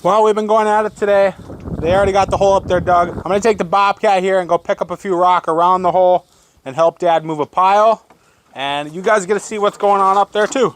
Well, we've been going at it today. They already got the hole up there dug. I'm gonna take the Bobcat here and go pick up a few rock around the hole and help Dad move a pile. And you guys get to see what's going on up there too.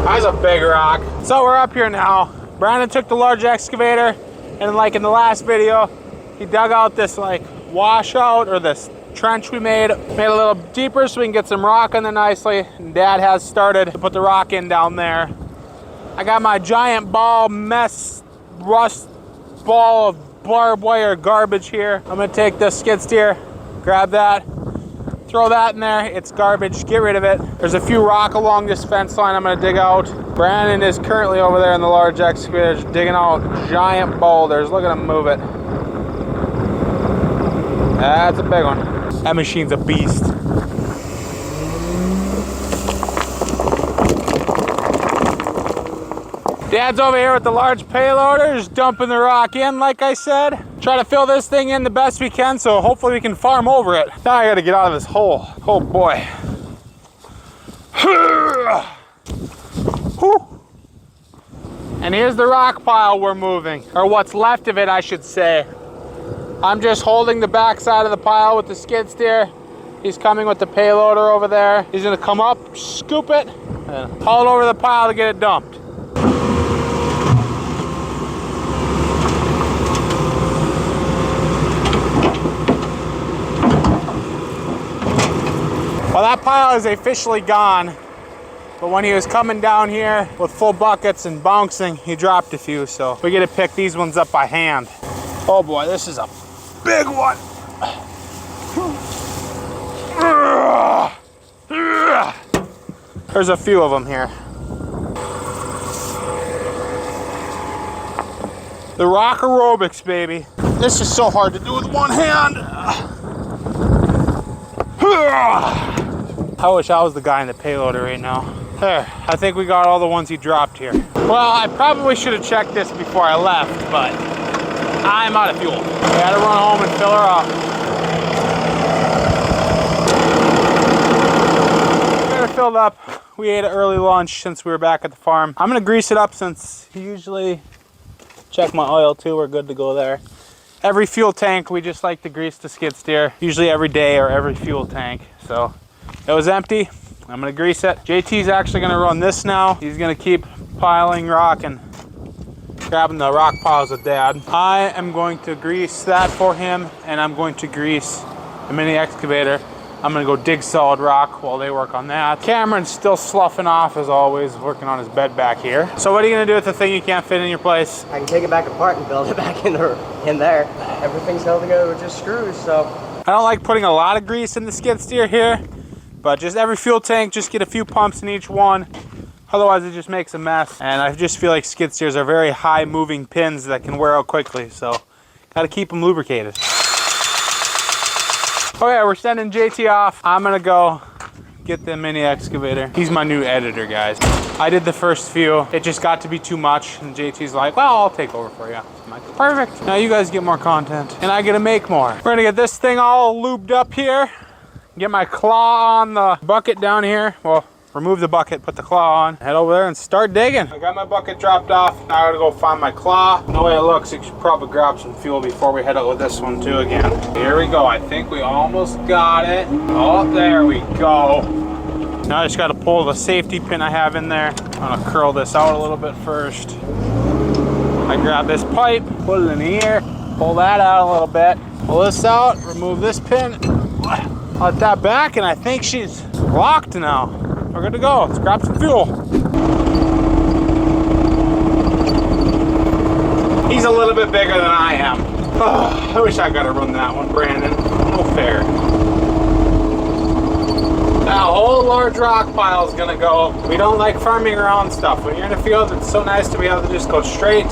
That's a big rock. So we're up here now. Brandon took the large excavator, and like in the last video, he dug out this like washout, or this trench we made a little deeper so we can get some rock in there nicely. And Dad has started to put the rock in down there. I got my giant ball mess rust ball of barbed wire garbage here. I'm gonna take this skid steer, grab that, throw that in there. It's garbage, get rid of it. There's a few rock along this fence line I'm gonna dig out. Brandon is currently over there in the large excavator just digging out giant boulders. Look at him move it. That's a big one. That machine's a beast. Dad's over here with the large payloader, just dumping the rock in, like I said. Try to fill this thing in the best we can, so hopefully we can farm over it. Now I gotta get out of this hole. Oh boy. And here's the rock pile we're moving, or what's left of it, I should say. I'm just holding the back side of the pile with the skid steer. He's coming with the payloader over there. He's gonna come up, scoop it, and haul it over the pile to get it dumped. Well, that pile is officially gone, but when he was coming down here with full buckets and bouncing, he dropped a few, so we get to pick these ones up by hand. Oh boy, this is a big one. There's a few of them here. The rock aerobics, baby. This is so hard to do with one hand. I wish I was the guy in the payloader right now. There, I think we got all the ones he dropped here. Well, I probably should have checked this before I left, but I'm out of fuel. I gotta run home and fill her up. Got her filled up. We ate an early lunch since we were back at the farm. I'm gonna grease it up since usually check my oil too. We're good to go there. Every fuel tank, we just like to grease the skid steer, usually every day or every fuel tank. So it was empty. I'm gonna grease it. JT's actually gonna run this now. He's gonna keep piling rock and grabbing the rock piles with Dad. I am going to grease that for him, and I'm going to grease the mini excavator. I'm gonna go dig solid rock while they work on that. Cameron's still sloughing off as always, working on his bed back here. So what are you gonna do with the thing you can't fit in your place? I can take it back apart and build it back in there. Everything's held together with just screws, so. I don't like putting a lot of grease in the skid steer here, but just every fuel tank, just get a few pumps in each one. Otherwise it just makes a mess. And I just feel like skid steers are very high moving pins that can wear out quickly, so gotta keep them lubricated. Okay, we're sending JT off. I'm gonna go get the mini excavator. He's my new editor, guys. I did the first few. It just got to be too much, and JT's like, well, I'll take over for you. I'm like, perfect. Now you guys get more content, and I get to make more. We're gonna get this thing all lubed up here. Get my claw on the bucket down here. Well, remove the bucket, put the claw on, head over there and start digging. I got my bucket dropped off. Now I gotta go find my claw. The way it looks, you should probably grab some fuel before we head out with this one too again. Here we go. I think we almost got it. Oh, there we go. Now I just gotta pull the safety pin I have in there. I'm gonna curl this out a little bit first. I grab this pipe, put it in here, pull that out a little bit. Pull this out, remove this pin, let that back, and I think she's locked now. We're good to go. Let's grab some fuel. He's a little bit bigger than I am. Oh, I wish I got to run that one, Brandon. No fair. That whole large rock pile is gonna go. We don't like farming around stuff. When you're in a field, it's so nice to be able to just go straight.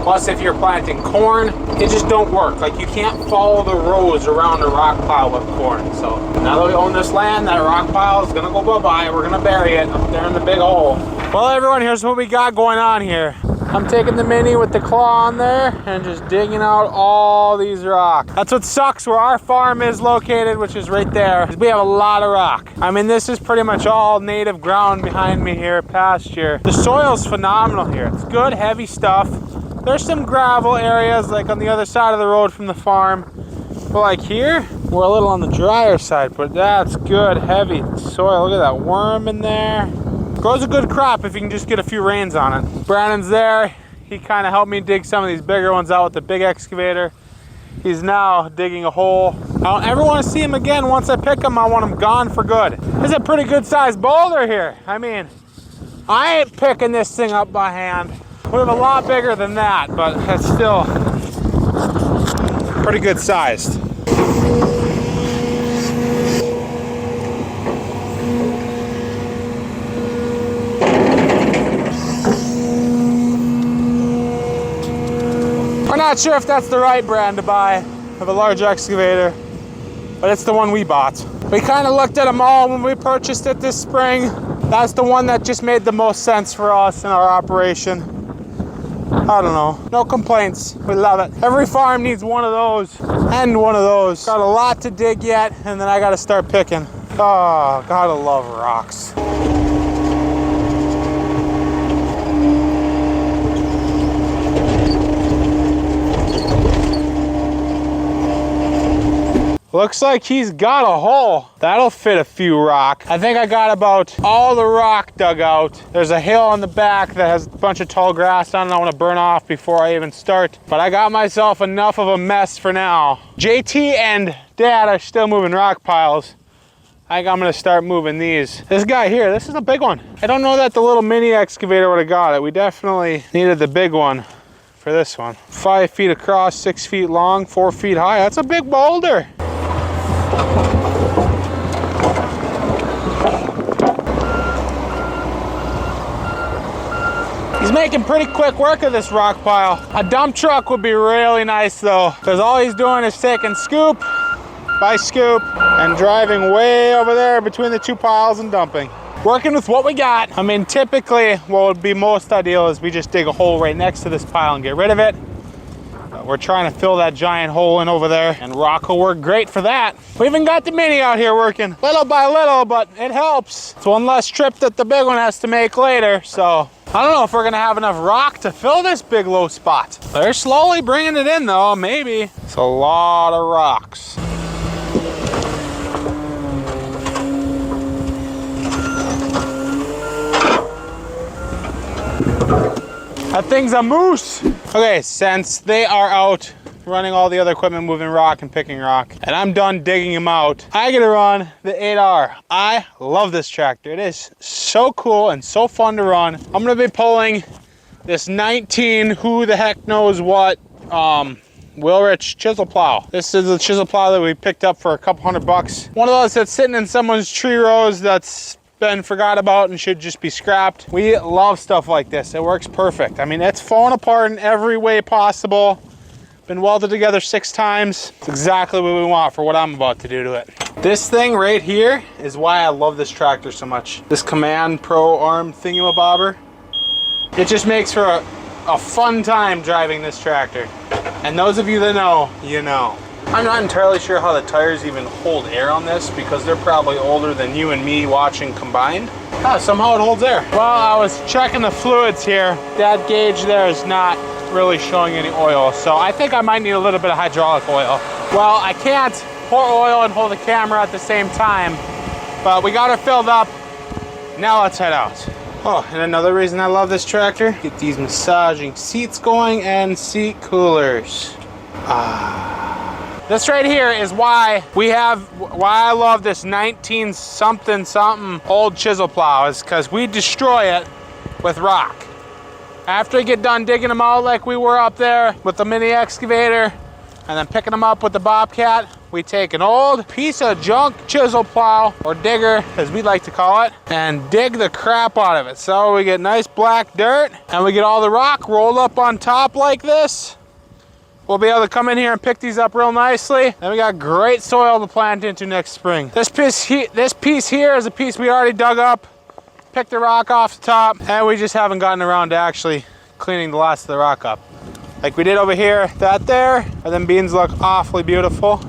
Plus, if you're planting corn, it just don't work. Like, you can't follow the rows around a rock pile with corn. So now that we own this land, that rock pile is gonna go bye-bye. We're gonna bury it up there in the big hole. Well, everyone, here's what we got going on here. I'm taking the mini with the claw on there and just digging out all these rocks. That's what sucks where our farm is located, which is right there. We have a lot of rock. I mean, this is pretty much all native ground behind me here, pasture. The soil's phenomenal here. It's good, heavy stuff. There's some gravel areas like on the other side of the road from the farm. But like here, we're a little on the drier side, but that's good, heavy soil. Look at that worm in there. Grows a good crop if you can just get a few rains on it. Brandon's there. He kind of helped me dig some of these bigger ones out with the big excavator. He's now digging a hole. I don't ever want to see him again. Once I pick him, I want him gone for good. This is a pretty good sized boulder here. I mean, I ain't picking this thing up by hand. We have a lot bigger than that, but it's still pretty good sized. We're not sure if that's the right brand to buy of a large excavator, but it's the one we bought. We kind of looked at them all when we purchased it this spring. That's the one that just made the most sense for us in our operation. I don't know, no complaints, we love it. Every farm needs one of those and one of those. Got a lot to dig yet, and then I gotta start picking. Oh, gotta love rocks. Looks like he's got a hole. That'll fit a few rock. I think I got about all the rock dug out. There's a hill on the back that has a bunch of tall grass on it I want to burn off before I even start. But I got myself enough of a mess for now. JT and Dad are still moving rock piles. I think I'm gonna start moving these. This guy here, this is a big one. I don't know that the little mini excavator would have got it. We definitely needed the big one for this one. 5 feet across, 6 feet long, 4 feet high. That's a big boulder. He's making pretty quick work of this rock pile. A dump truck would be really nice though, because all he's doing is taking scoop by scoop and driving way over there between the two piles and dumping. Working with what we got. I mean, typically what would be most ideal is we just dig a hole right next to this pile and get rid of it. We're trying to fill that giant hole in over there, and rock will work great for that. We even got the mini out here working little by little, but it helps. It's one less trip that the big one has to make later. So I don't know if we're gonna have enough rock to fill this big low spot. They're slowly bringing it in though, maybe. It's a lot of rocks. That thing's a moose. Okay, since they are out running all the other equipment, moving rock and picking rock, and I'm done digging them out, I get to run the 8R. I love this tractor. It is so cool and so fun to run. I'm gonna be pulling this 19, who the heck knows what, Wilrich chisel plow. This is a chisel plow that we picked up for a couple $100. One of those that's sitting in someone's tree rows that's been forgot about and should just be scrapped. We love stuff like this. It works perfect. I mean, it's falling apart in every way possible. Been welded together 6 times. It's exactly what we want for what I'm about to do to it. This thing right here is why I love this tractor so much. This Command Pro arm thingamabobber. It just makes for a fun time driving this tractor. And those of you that know, you know. I'm not entirely sure how the tires even hold air on this because they're probably older than you and me watching combined. Somehow it holds air. Well, I was checking the fluids here. That gauge there is not really showing any oil, so I think I might need a little bit of hydraulic oil. Well, I can't pour oil and hold the camera at the same time, but we got it filled up. Now let's head out. Oh, and another reason I love this tractor, get these massaging seats going and seat coolers. This right here is why I love this 19 something old chisel plow, is because we destroy it with rock. After we get done digging them out like we were up there with the mini excavator and then picking them up with the Bobcat, we take an old piece of junk chisel plow, or digger as we like to call it, and dig the crap out of it. So we get nice black dirt and we get all the rock rolled up on top like this. We'll be able to come in here and pick these up real nicely. Then we got great soil to plant into next spring. This piece here is a piece we already dug up, picked the rock off the top, and we just haven't gotten around to actually cleaning the last of the rock up. Like we did over here, that there, and then beans look awfully beautiful.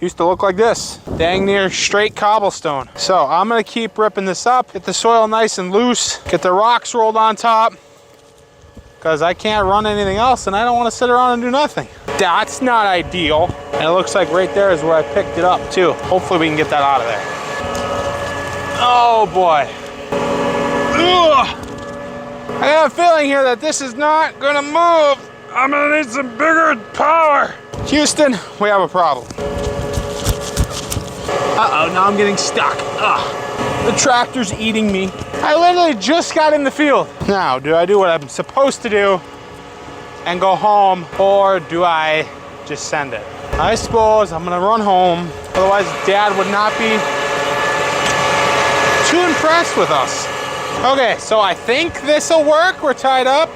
Used to look like this, dang near straight cobblestone. So I'm gonna keep ripping this up, get the soil nice and loose, get the rocks rolled on top, because I can't run anything else and I don't want to sit around and do nothing. That's not ideal. And it looks like right there is where I picked it up too. Hopefully we can get that out of there. Oh boy. Ugh. I got a feeling here that this is not gonna move. I'm gonna need some bigger power. Houston, we have a problem. Uh-oh, now I'm getting stuck. Ugh. The tractor's eating me. I literally just got in the field. Now, do I do what I'm supposed to do and go home, or do I just send it? I suppose I'm gonna run home. Otherwise, Dad would not be too impressed with us. Okay, so I think this'll work. We're tied up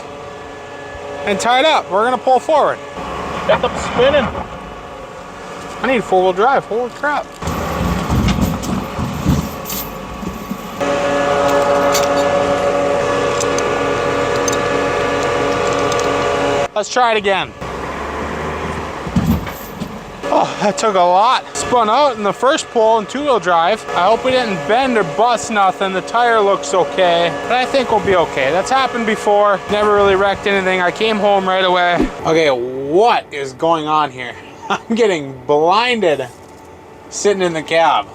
and tied up. We're gonna pull forward. Got them spinning. I need four-wheel drive, holy crap. Let's try it again. Oh, that took a lot. Spun out in the first pull in two-wheel drive. I hope we didn't bend or bust nothing. The tire looks okay, but I think we'll be okay. That's happened before. Never really wrecked anything. I came home right away. Okay, what is going on here? I'm getting blinded sitting in the cab.